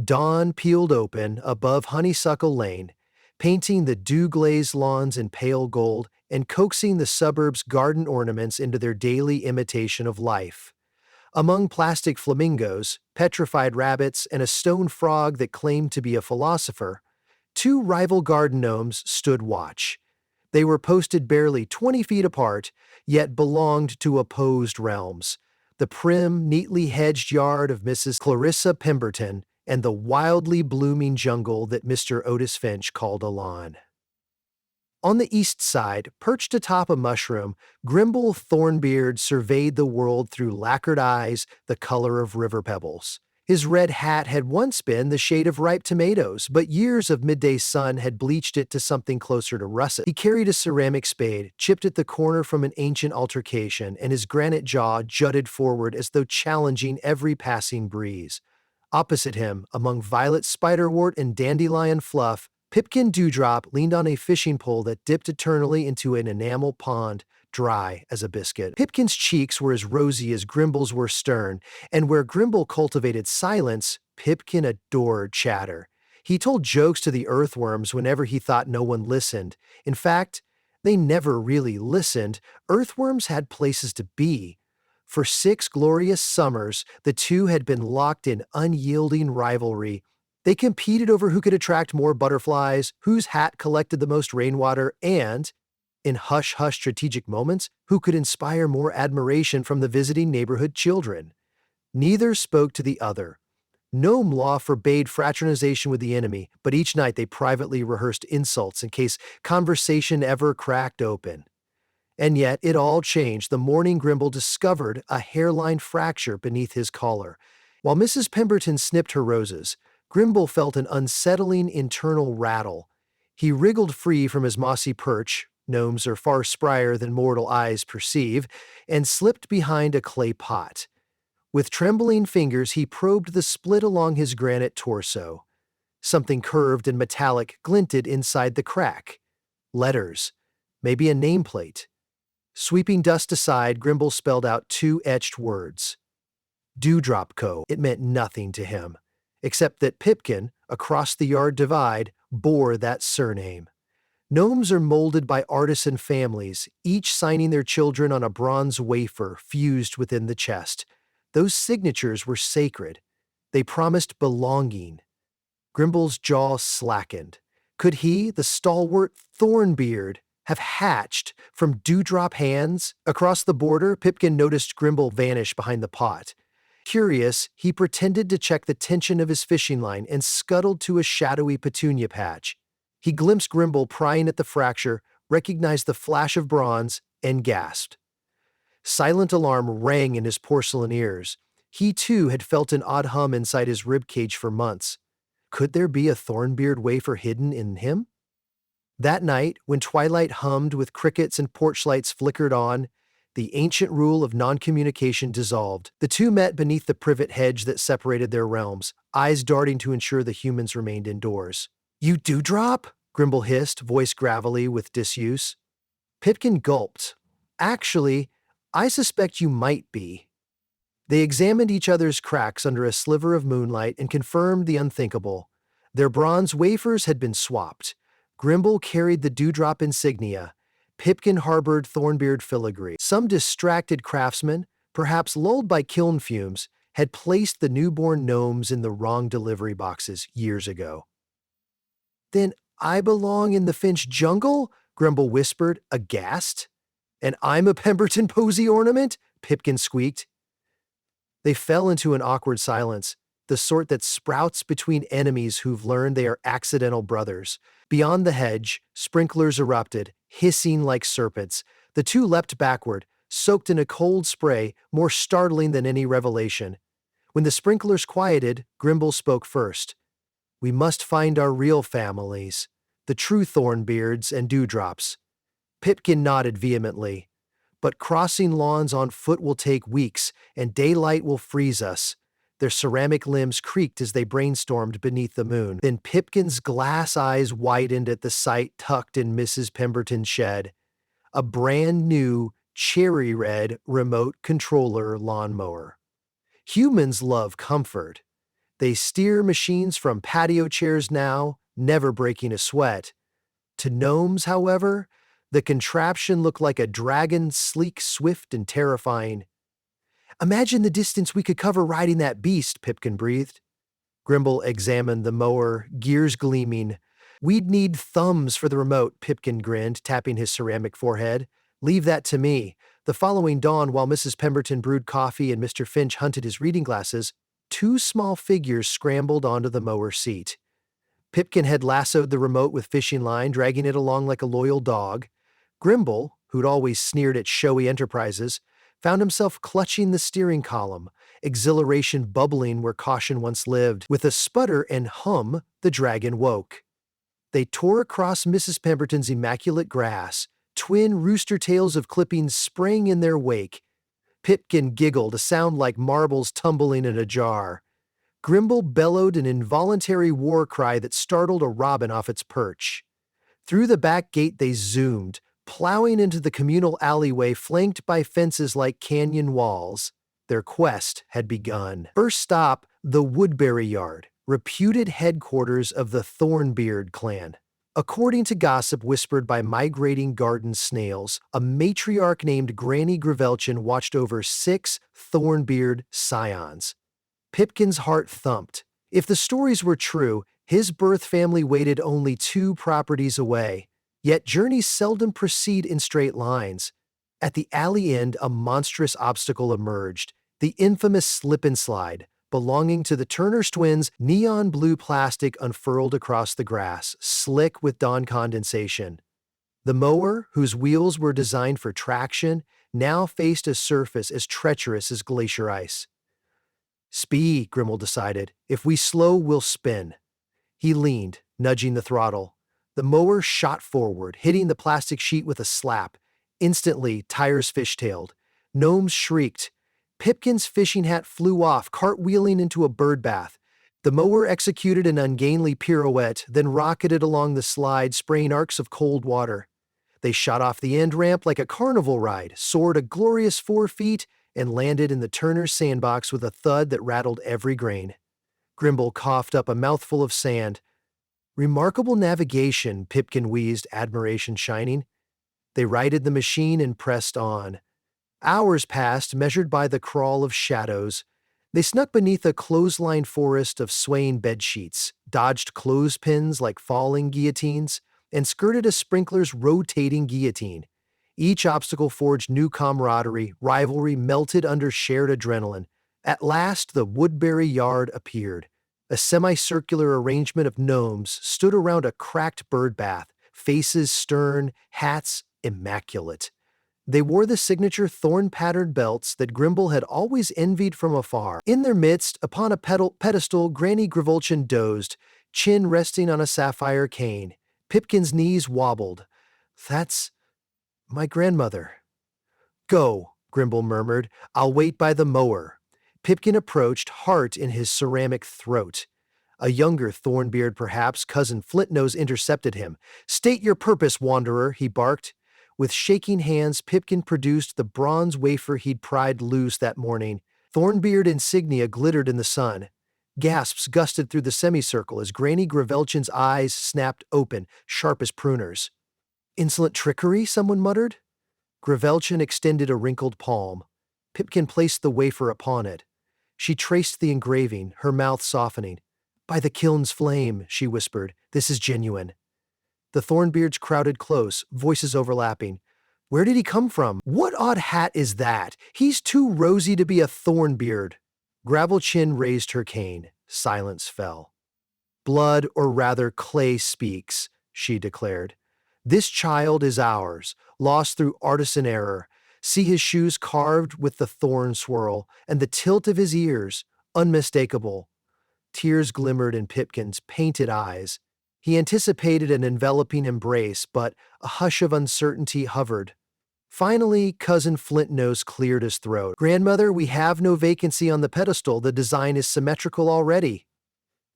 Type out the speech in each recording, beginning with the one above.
Dawn peeled open above Honeysuckle Lane, painting the dew-glazed lawns in pale gold and coaxing the suburb's garden ornaments into their daily imitation of life. Among plastic flamingos, petrified rabbits, and a stone frog that claimed to be a philosopher, two rival garden gnomes stood watch. They were posted barely 20 feet apart, yet belonged to opposed realms. The prim, neatly hedged yard of Mrs. Clarissa Pemberton and the wildly blooming jungle that Mr. Otis Finch called a lawn. On the east side, perched atop a mushroom, Grimble Thornbeard surveyed the world through lacquered eyes the color of river pebbles. His red hat had once been the shade of ripe tomatoes, but years of midday sun had bleached it to something closer to russet. He carried a ceramic spade, chipped at the corner from an ancient altercation, and his granite jaw jutted forward as though challenging every passing breeze. Opposite him, among violet spiderwort and dandelion fluff, Pipkin Dewdrop leaned on a fishing pole that dipped eternally into an enamel pond, dry as a biscuit. Pipkin's cheeks were as rosy as Grimble's were stern, and where Grimble cultivated silence, Pipkin adored chatter. He told jokes to the earthworms whenever he thought no one listened. In fact, they never really listened. Earthworms had places to be. For 6 glorious summers, the two had been locked in unyielding rivalry. They competed over who could attract more butterflies, whose hat collected the most rainwater, and, in hush-hush strategic moments, who could inspire more admiration from the visiting neighborhood children. Neither spoke to the other. Gnome law forbade fraternization with the enemy, but each night they privately rehearsed insults in case conversation ever cracked open. And yet it all changed the morning Grimble discovered a hairline fracture beneath his collar. While Mrs. Pemberton snipped her roses, Grimble felt an unsettling internal rattle. He wriggled free from his mossy perch, gnomes are far sprier than mortal eyes perceive, and slipped behind a clay pot. With trembling fingers he probed the split along his granite torso. Something curved and metallic glinted inside the crack. Letters. Maybe a nameplate. Sweeping dust aside, Grimble spelled out 2 etched words. Dewdrop Co. It meant nothing to him, except that Pipkin, across the yard divide, bore that surname. Gnomes are molded by artisan families, each signing their children on a bronze wafer fused within the chest. Those signatures were sacred. They promised belonging. Grimble's jaw slackened. Could he, the stalwart Thornbeard, have hatched from dewdrop hands? Across the border, Pipkin noticed Grimble vanish behind the pot. Curious, he pretended to check the tension of his fishing line and scuttled to a shadowy petunia patch. He glimpsed Grimble prying at the fracture, recognized the flash of bronze, and gasped. Silent alarm rang in his porcelain ears. He too had felt an odd hum inside his ribcage for months. Could there be a Thornbeard wafer hidden in him? That night, when twilight hummed with crickets and porch lights flickered on, the ancient rule of non-communication dissolved. The two met beneath the privet hedge that separated their realms, eyes darting to ensure the humans remained indoors. "You dewdrop?" Grimble hissed, voice gravelly with disuse. Pipkin gulped. "Actually, I suspect you might be." They examined each other's cracks under a sliver of moonlight and confirmed the unthinkable. Their bronze wafers had been swapped. Grimble carried the dewdrop insignia. Pipkin harbored Thornbeard filigree. Some distracted craftsman, perhaps lulled by kiln fumes, had placed the newborn gnomes in the wrong delivery boxes years ago. "Then I belong in the Finch jungle?" Grimble whispered, aghast. "And I'm a Pemberton posy ornament?" Pipkin squeaked. They fell into an awkward silence, the sort that sprouts between enemies who've learned they are accidental brothers. Beyond the hedge, sprinklers erupted, hissing like serpents. The two leapt backward, soaked in a cold spray, more startling than any revelation. When the sprinklers quieted, Grimble spoke first. "We must find our real families, the true Thornbeards and Dewdrops." Pipkin nodded vehemently. "But crossing lawns on foot will take weeks, and daylight will freeze us." Their ceramic limbs creaked as they brainstormed beneath the moon. Then Pipkin's glass eyes widened at the sight tucked in Mrs. Pemberton's shed. A brand new, cherry red remote controller lawnmower. Humans love comfort. They steer machines from patio chairs now, never breaking a sweat. To gnomes, however, the contraption looked like a dragon, sleek, swift, and terrifying. Imagine the distance we could cover riding that beast, Pipkin breathed. Grimble examined the mower, gears gleaming. We'd need thumbs for the remote, Pipkin grinned, tapping his ceramic forehead. Leave that to me. The following dawn, while Mrs. Pemberton brewed coffee and Mr. Finch hunted his reading glasses, two small figures scrambled onto the mower seat. Pipkin had lassoed the remote with fishing line, dragging it along like a loyal dog. Grimble, who'd always sneered at showy enterprises, found himself clutching the steering column, exhilaration bubbling where caution once lived. With a sputter and hum, the dragon woke. They tore across Mrs. Pemberton's immaculate grass, twin rooster tails of clippings sprang in their wake. Pipkin giggled, a sound like marbles tumbling in a jar. Grimble bellowed an involuntary war cry that startled a robin off its perch. Through the back gate they zoomed, plowing into the communal alleyway flanked by fences like canyon walls. Their quest had begun. First stop, the Woodbury Yard, reputed headquarters of the Thornbeard clan. According to gossip whispered by migrating garden snails, a matriarch named Granny Gravelchin watched over 6 Thornbeard scions. Pipkin's heart thumped. If the stories were true, his birth family waited only 2 properties away. Yet journeys seldom proceed in straight lines. At the alley end, a monstrous obstacle emerged, the infamous slip and slide. Belonging to the Turner's twins, neon blue plastic unfurled across the grass, slick with dawn condensation. The mower, whose wheels were designed for traction, now faced a surface as treacherous as glacier ice. Speed, Grimmel decided. If we slow, we'll spin. He leaned, nudging the throttle. The mower shot forward, hitting the plastic sheet with a slap. Instantly, tires fishtailed. Gnomes shrieked. Pipkin's fishing hat flew off, cartwheeling into a birdbath. The mower executed an ungainly pirouette, then rocketed along the slide, spraying arcs of cold water. They shot off the end ramp like a carnival ride, soared a glorious 4 feet, and landed in the Turner's sandbox with a thud that rattled every grain. Grimble coughed up a mouthful of sand. Remarkable navigation, Pipkin wheezed, admiration shining. They righted the machine and pressed on. Hours passed, measured by the crawl of shadows. They snuck beneath a clothesline forest of swaying bedsheets, dodged clothespins like falling guillotines, and skirted a sprinkler's rotating guillotine. Each obstacle forged new camaraderie, rivalry melted under shared adrenaline. At last, the Woodbury Yard appeared. A semicircular arrangement of gnomes stood around a cracked bird bath, faces stern, hats immaculate. They wore the signature thorn-patterned belts that Grimble had always envied from afar. In their midst, upon a pedestal, Granny Gravelchin dozed, chin resting on a sapphire cane. Pipkin's knees wobbled. That's my grandmother. Go, Grimble murmured. I'll wait by the mower. Pipkin approached, heart in his ceramic throat. A younger Thornbeard, perhaps, cousin Flintnose intercepted him. State your purpose, wanderer, he barked. With shaking hands, Pipkin produced the bronze wafer he'd pried loose that morning. Thornbeard insignia glittered in the sun. Gasps gusted through the semicircle as Granny Gravelchin's eyes snapped open, sharp as pruners. Insolent trickery, someone muttered. Gravelchin extended a wrinkled palm. Pipkin placed the wafer upon it. She traced the engraving, her mouth softening. By the kiln's flame, she whispered, this is genuine. The Thornbeards crowded close, voices overlapping. Where did he come from? What odd hat is that? He's too rosy to be a Thornbeard. Gravelchin raised her cane. Silence fell. Blood, or rather clay, speaks, she declared. This child is ours, lost through artisan error. See his shoes carved with the thorn swirl, and the tilt of his ears, unmistakable. Tears glimmered in Pipkin's painted eyes. He anticipated an enveloping embrace, but a hush of uncertainty hovered. Finally, Cousin Flintnose cleared his throat. Grandmother, we have no vacancy on the pedestal. The design is symmetrical already.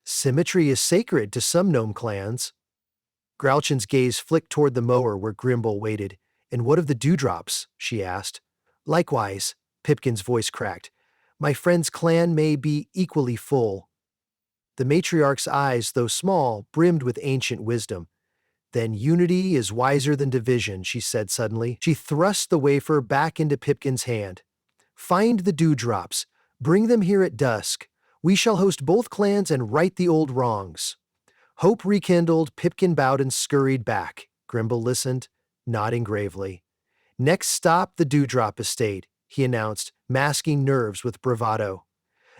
Symmetry is sacred to some gnome clans. Grouchin's gaze flicked toward the mower where Grimble waited. And what of the dewdrops? She asked. Likewise, Pipkin's voice cracked. My friend's clan may be equally full. The matriarch's eyes, though small, brimmed with ancient wisdom. Then unity is wiser than division, she said suddenly. She thrust the wafer back into Pipkin's hand. Find the dewdrops. Bring them here at dusk. We shall host both clans and right the old wrongs. Hope rekindled, Pipkin bowed and scurried back. Grimble listened, nodding gravely. Next stop, the Dewdrop Estate, he announced, masking nerves with bravado.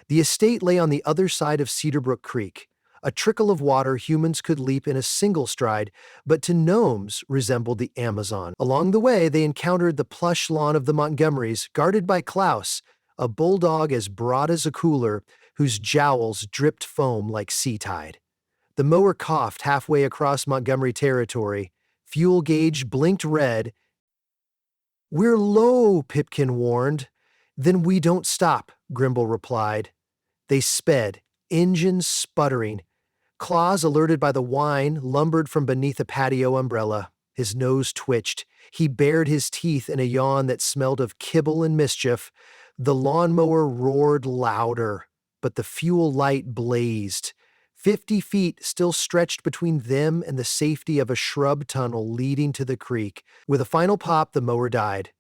The estate lay on the other side of Cedarbrook Creek, a trickle of water humans could leap in a single stride, but to gnomes resembled the Amazon. Along the way, they encountered the plush lawn of the Montgomerys, guarded by Klaus, a bulldog as broad as a cooler, whose jowls dripped foam like sea tide. The mower coughed halfway across Montgomery territory. Fuel gauge blinked red. "We're low," Pipkin warned. "Then we don't stop," Grimble replied. They sped, engines sputtering. Claus, alerted by the whine, lumbered from beneath a patio umbrella. His nose twitched. He bared his teeth in a yawn that smelled of kibble and mischief. The lawnmower roared louder, but the fuel light blazed. 50 feet still stretched between them and the safety of a shrub tunnel leading to the creek. With a final pop, the mower died.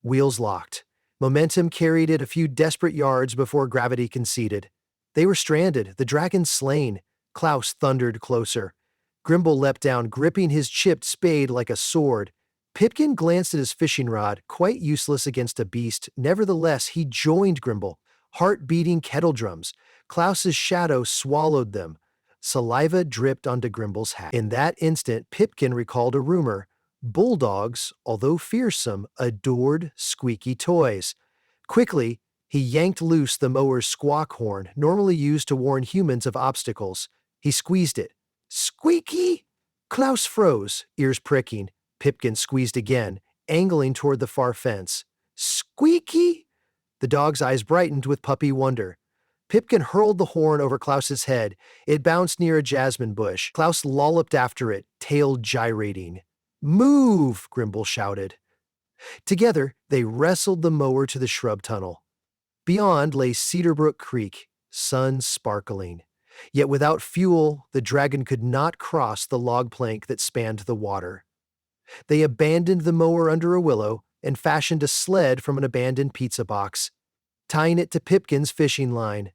Wheels locked. Momentum carried it a few desperate yards before gravity conceded. They were stranded, the dragon slain. Klaus thundered closer. Grimble leapt down, gripping his chipped spade like a sword. Pipkin glanced at his fishing rod, quite useless against a beast. Nevertheless, he joined Grimble. Heart-beating kettle drums. Klaus's shadow swallowed them. Saliva dripped onto Grimble's hat. In that instant, Pipkin recalled a rumor. Bulldogs, although fearsome, adored squeaky toys. Quickly, he yanked loose the mower's squawk horn, normally used to warn humans of obstacles. He squeezed it. Squeaky! Klaus froze, ears pricking. Pipkin squeezed again, angling toward the far fence. Squeaky! The dog's eyes brightened with puppy wonder. Pipkin hurled the horn over Klaus's head. It bounced near a jasmine bush. Klaus lolloped after it, tail gyrating. Move! Grimble shouted. Together, they wrestled the mower to the shrub tunnel. Beyond lay Cedarbrook Creek, sun sparkling. Yet without fuel, the dragon could not cross the log plank that spanned the water. They abandoned the mower under a willow and fashioned a sled from an abandoned pizza box, tying it to Pipkin's fishing line.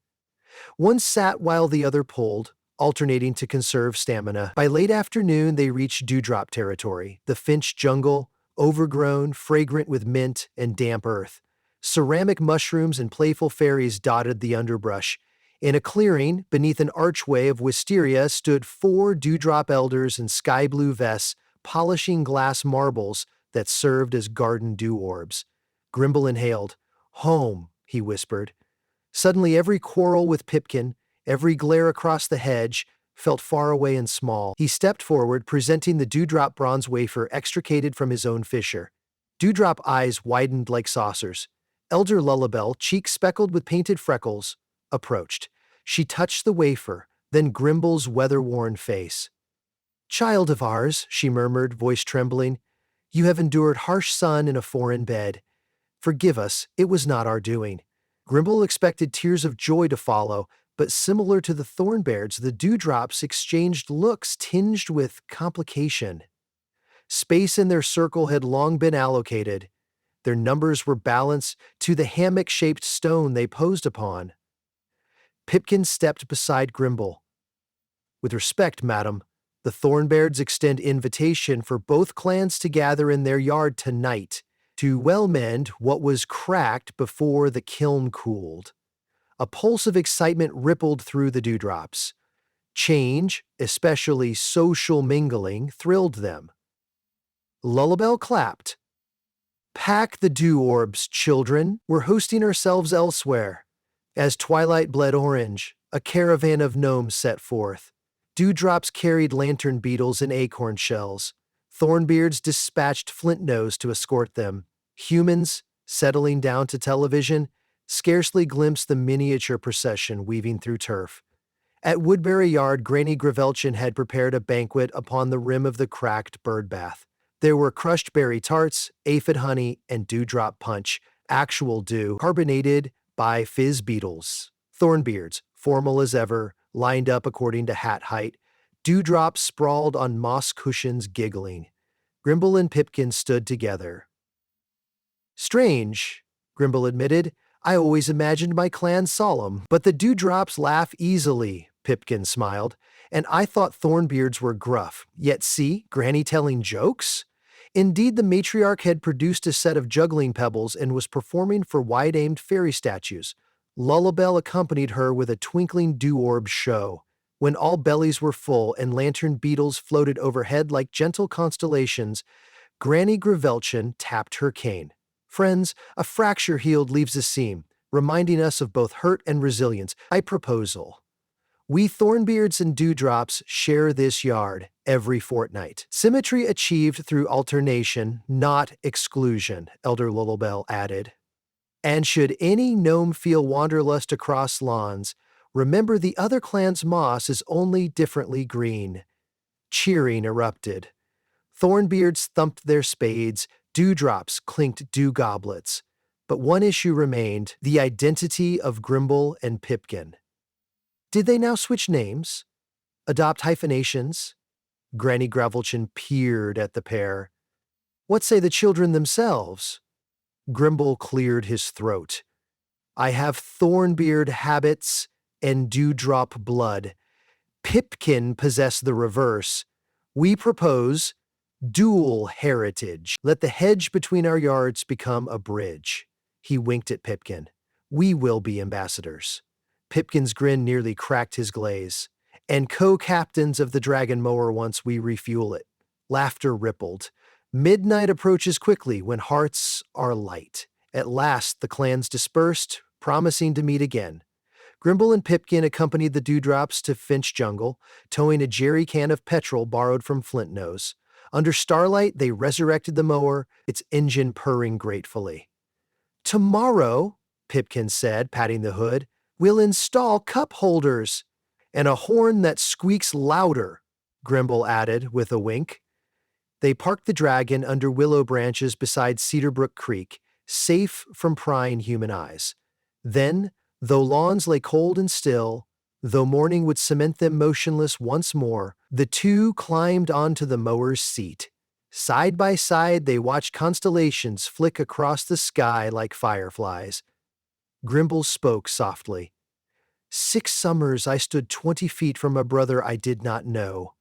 One sat while the other pulled, alternating to conserve stamina. By late afternoon, they reached dewdrop territory, the Finch jungle, overgrown, fragrant with mint and damp earth. Ceramic mushrooms and playful fairies dotted the underbrush. In a clearing, beneath an archway of wisteria, stood 4 dewdrop elders in sky-blue vests, polishing glass marbles that served as garden dew orbs. Grimble inhaled. "Home," he whispered. Suddenly every quarrel with Pipkin, every glare across the hedge, felt far away and small. He stepped forward, presenting the dewdrop bronze wafer extricated from his own fissure. Dewdrop eyes widened like saucers. Elder Lullabelle, cheeks speckled with painted freckles, approached. She touched the wafer, then Grimble's weather-worn face. "Child of ours," she murmured, voice trembling, "you have endured harsh sun in a foreign bed. Forgive us, it was not our doing." Grimble expected tears of joy to follow, but similar to the Thornbeards, the dewdrops exchanged looks tinged with complication. Space in their circle had long been allocated. Their numbers were balanced to the hammock-shaped stone they posed upon. Pipkin stepped beside Grimble. "With respect, madam, the Thornbeards extend invitation for both clans to gather in their yard tonight to well mend what was cracked before the kiln cooled." A pulse of excitement rippled through the dewdrops. Change, especially social mingling, thrilled them. Lullabelle clapped. "Pack the dew orbs, children. We're hosting ourselves elsewhere." As twilight bled orange, a caravan of gnomes set forth. Dewdrops carried lantern beetles and acorn shells. Thornbeards dispatched flint-nose to escort them. Humans, settling down to television, scarcely glimpsed the miniature procession weaving through turf. At Woodbury Yard, Granny Gravelchin had prepared a banquet upon the rim of the cracked bird bath. There were crushed berry tarts, aphid honey, and dewdrop punch, actual dew, carbonated by fizz beetles. Thornbeards, formal as ever, lined up according to hat height. Dewdrops sprawled on moss cushions, giggling. Grimble and Pipkin stood together. Strange, Grimble admitted. I always imagined my clan solemn, but the dewdrops laugh easily, Pipkin smiled, and I thought thornbeards were gruff. Yet see, Granny telling jokes? Indeed, the matriarch had produced a set of juggling pebbles and was performing for wide-aimed fairy statues. Lullabelle accompanied her with a twinkling dew-orb show. When all bellies were full and lantern beetles floated overhead like gentle constellations, Granny Gravelchin tapped her cane. Friends, a fracture healed leaves a seam, reminding us of both hurt and resilience. I proposal. We thornbeards and dewdrops share this yard every fortnight. Symmetry achieved through alternation, not exclusion, Elder Lullabelle added. And should any gnome feel wanderlust across lawns, remember the other clan's moss is only differently green. Cheering erupted. Thornbeards thumped their spades, dewdrops clinked dew goblets. But one issue remained, the identity of Grimble and Pipkin. Did they now switch names? Adopt hyphenations? Granny Gravelchin peered at the pair. What say the children themselves? Grimble cleared his throat. I have thornbeard habits and dewdrop blood. Pipkin possess the reverse. We propose dual heritage. Let the hedge between our yards become a bridge. He winked at Pipkin. We will be ambassadors. Pipkin's grin nearly cracked his glaze. And co-captains of the dragon mower once we refuel it. Laughter rippled. Midnight approaches quickly when hearts are light. At last the clans dispersed, promising to meet again. Grimble and Pipkin accompanied the dewdrops to Finch Jungle, towing a jerry can of petrol borrowed from Flintnose. Under starlight, they resurrected the mower, its engine purring gratefully. Tomorrow, Pipkin said, patting the hood, we'll install cup holders. And a horn that squeaks louder, Grimble added with a wink. They parked the dragon under willow branches beside Cedarbrook Creek, safe from prying human eyes. Then, though lawns lay cold and still, though morning would cement them motionless once more, the two climbed onto the mower's seat. Side by side, they watched constellations flick across the sky like fireflies. Grimble spoke softly. 6 summers I stood 20 feet from a brother I did not know.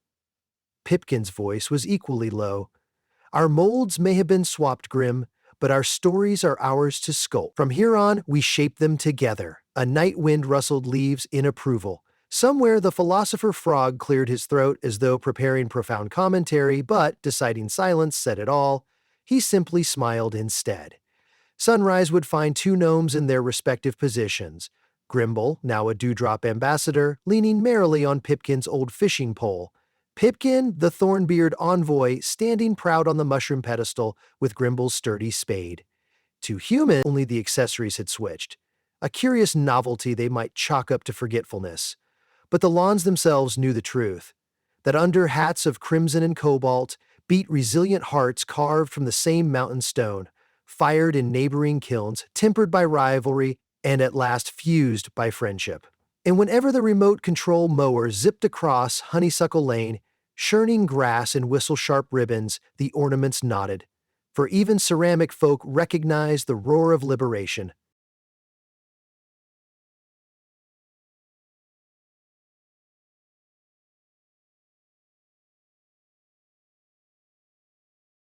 Pipkin's voice was equally low. Our molds may have been swapped, Grim, but our stories are ours to sculpt. From here on, we shape them together. A night wind rustled leaves in approval. Somewhere the philosopher frog cleared his throat as though preparing profound commentary, but, deciding silence said it all, he simply smiled instead. Sunrise would find 2 gnomes in their respective positions. Grimble, now a dewdrop ambassador, leaning merrily on Pipkin's old fishing pole. Pipkin, the thornbeard envoy, standing proud on the mushroom pedestal with Grimble's sturdy spade. To human, only the accessories had switched. A curious novelty they might chalk up to forgetfulness. But the lawns themselves knew the truth. That under hats of crimson and cobalt beat resilient hearts carved from the same mountain stone, fired in neighboring kilns, tempered by rivalry, and at last fused by friendship. And whenever the remote control mower zipped across Honeysuckle Lane, churning grass and whistle-sharp ribbons, the ornaments nodded. For even ceramic folk recognized the roar of liberation,